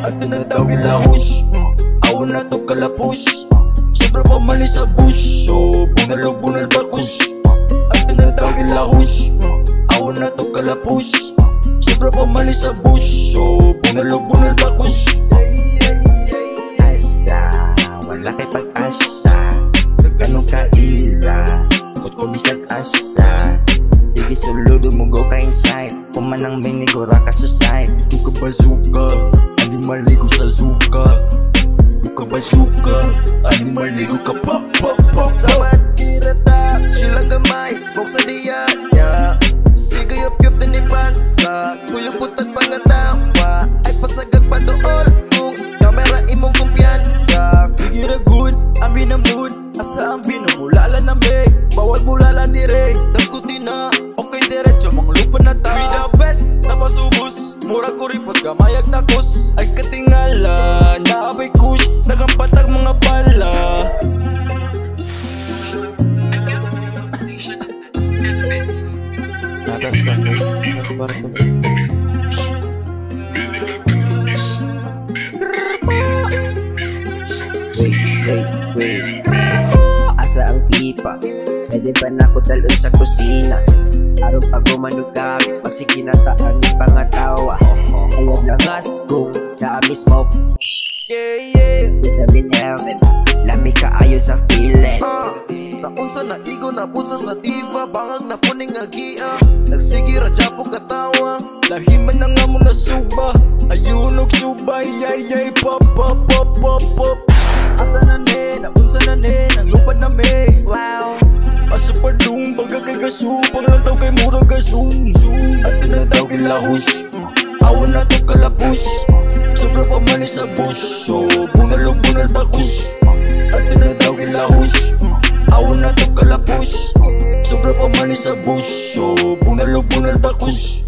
At tinatawin lahos, awan na to kalapos. Sobra pa mali sa bush, so bunal bakus. At tinatawin lahos, awan na to kalapos. Sobra pa mali sa bush, so bunal bakus. Asa, wala kay pag-asa. Ganong kaila, ba't ko bisag asa? Sige suludo mo go ka inside. Kumanang binigura ka sa side. Ito ka bazooka, animal ligo sa zuka. Ito ka bazooka, animal ligo ka pop. Samad kirata, sila gamay, smoke sa diyaya. Sige yup tinipasa, puluputag pangatawa. Ay pasagag pa doon kung kamera imong kumpiyansa. Sige ra good, amin na mood. Asa ang binumulala ng beg, bawal mulala dire. Tagkuti na, okay diretso, mga lupa na ta. Be the best, napasubos. Mura ko ripot, gamayag takos. Ay katingala, naabay kush. Nagampatag mga bala. Natas ka mo, natas barko. Wait. Asa ang pipa? Pwede ba na ako dalon sa kusina? Araw pa gumanugag, pagsige na taan ni pangatawa. Ayaw na ngaskong, dami smoke. Yeah. Sa heaven, lami ka ayo sa feeling. Naunsa na igo na putsa sa diva. Bangag na puning agia. Nagsige ra japo katawa. Lahiman na nga mo na suba. Ayunog suba, yay, pop. Asa na ne, naunsa na ne, nang lupad na me. Wow. Asa pa dong, baga kay gasu. Panglantaw kay mura gasum. At tinataw kay lahos, awan na to kalapos. Sobra pa mali sa bush, so bunal bakus. At tinataw kay lahos, awan na to kalapos. Sobra pa mali sa bush, so bunal bakus.